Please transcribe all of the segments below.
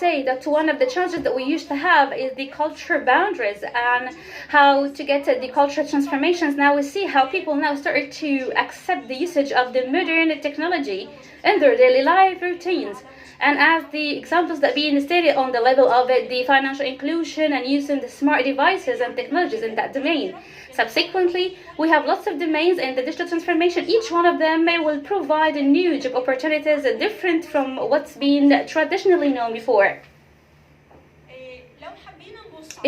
say that one of the challenges that we used to have is the culture boundaries and how to get the cultural transformations. Now we see how people now started to accept the usage of the modern technology in their daily life routines. And as the examples that being stated on the level of the financial inclusion and using the smart devices and technologies in that domain. Subsequently, we have lots of domains in the digital transformation. Each one of them will provide new job opportunities different from what's been traditionally known before.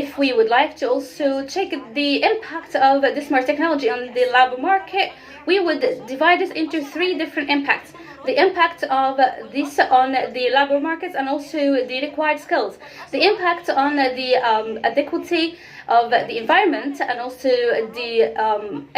If we would like to also check the impact of the smart technology on the labor market, we would divide this into three different impacts. The impact of this on the labor markets and also the required skills. The impact on the adequacy of the environment and also the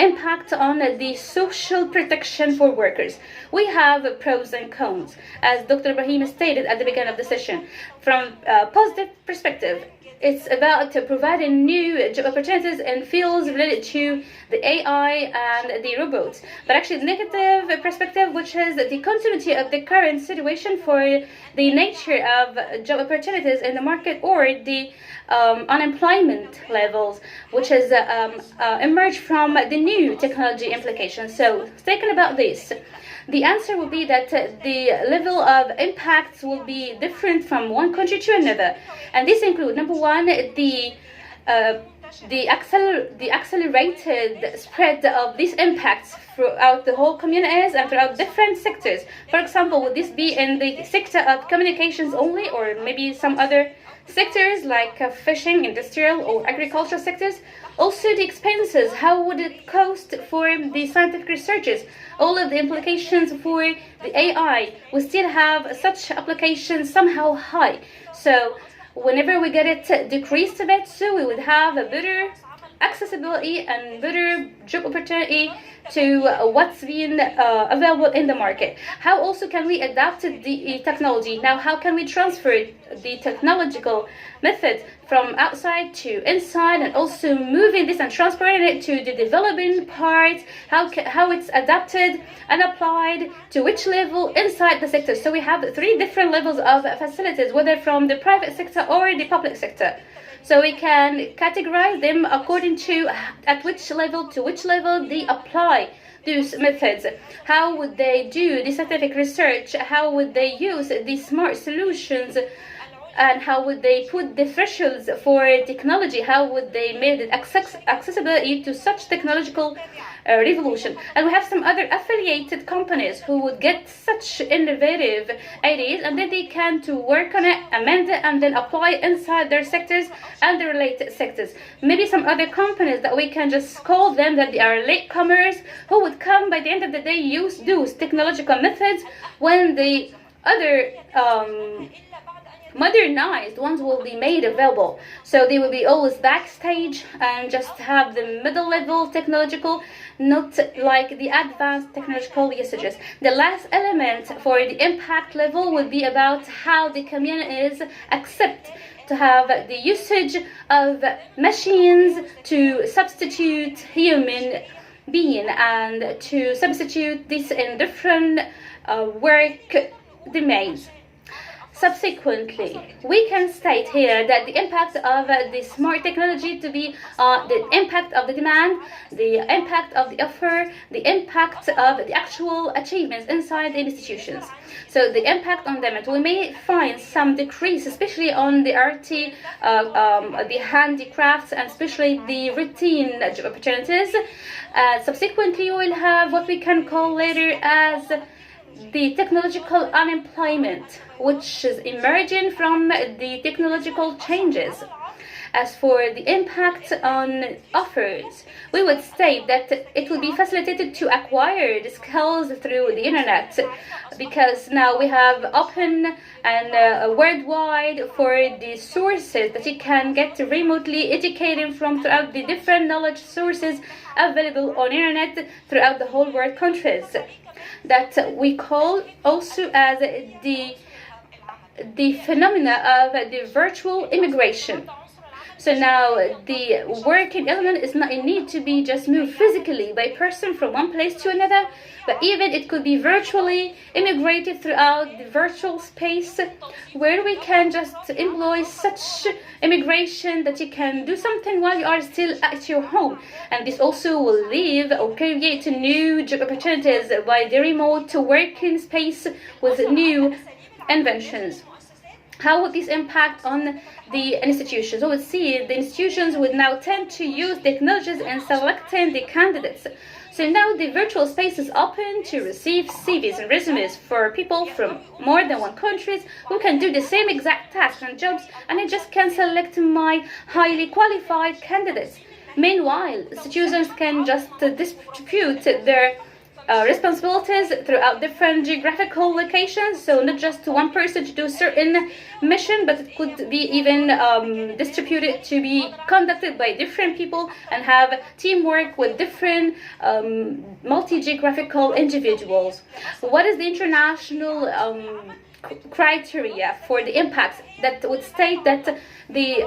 impact on the social protection for workers. We have pros and cons, as Dr. Ibrahim stated at the beginning of the session. From a positive perspective, it's about providing new job opportunities in fields related to the AI and the robots. But actually, the negative perspective, which is the continuity of the current situation for the nature of job opportunities in the market or the unemployment levels, which has emerged from the new technology implications. So, thinking about this, the answer will be that the level of impacts will be different from one country to another, and this includes, number one, the accelerated spread of these impacts throughout the whole communities and throughout different sectors. For example, would this be in the sector of communications only, or maybe some other sectors like fishing, industrial, or agricultural sectors? Also, the expenses, how would it cost for the scientific researchers? All of the implications for the AI, we still have such applications somehow high. So whenever we get it decreased a bit, so we would have a better accessibility and better job opportunity to what's being available in the market. How also can we adapt the technology? Now, how can we transfer the technological methods from outside to inside, and also moving this and transferring it to the developing part? How it's adapted and applied to which level inside the sector? So we have three different levels of facilities, whether from the private sector or the public sector. So we can categorize them according to at which level to which level they apply those methods. How would they do the scientific research? How would they use the smart solutions? And how would they put the thresholds for technology? How would they make it accessibility to such technological revolution? And we have some other affiliated companies who would get such innovative ideas, and then they can to work on it, amend it, and then apply it inside their sectors and the related sectors. Maybe some other companies that we can just call them that they are latecomers, who would come by the end of the day use those technological methods when the other modernized ones will be made available. So they will be always backstage and just have the middle level technological, not like the advanced technological usages. The last element for the impact level would be about how the communities accept to have the usage of machines to substitute human being and to substitute this in different work domains. Subsequently, we can state here that the impact of the smart technology to be the impact of the demand, the impact of the offer, the impact of the actual achievements inside the institutions. So the impact on them, we may find some decrease, especially on the RT, the handicrafts, and especially the routine job opportunities. Subsequently, we will have what we can call later as the technological unemployment, which is emerging from the technological changes. As for the impact on offers, we would state that it will be facilitated to acquire the skills through the internet, because now we have open and worldwide for the sources that you can get remotely educated from throughout the different knowledge sources available on internet throughout the whole world countries, that we call also as the phenomena of the virtual immigration. So now the working element is not a need to be just moved physically by person from one place to another, but even it could be virtually immigrated throughout the virtual space, where we can just employ such immigration that you can do something while you are still at your home. And this also will leave or create new job opportunities by the remote working space with new inventions. How would this impact on the institutions? So we see the institutions would now tend to use technologies in selecting the candidates. So now the virtual space is open to receive CVs and resumes for people from more than one country who can do the same exact tasks and jobs, and I just can select my highly qualified candidates. Meanwhile, students can just distribute their responsibilities throughout different geographical locations, so not just one person to do a certain mission, but it could be even distributed to be conducted by different people and have teamwork with different multi-geographical individuals. What is the international criteria for the impacts that would state that the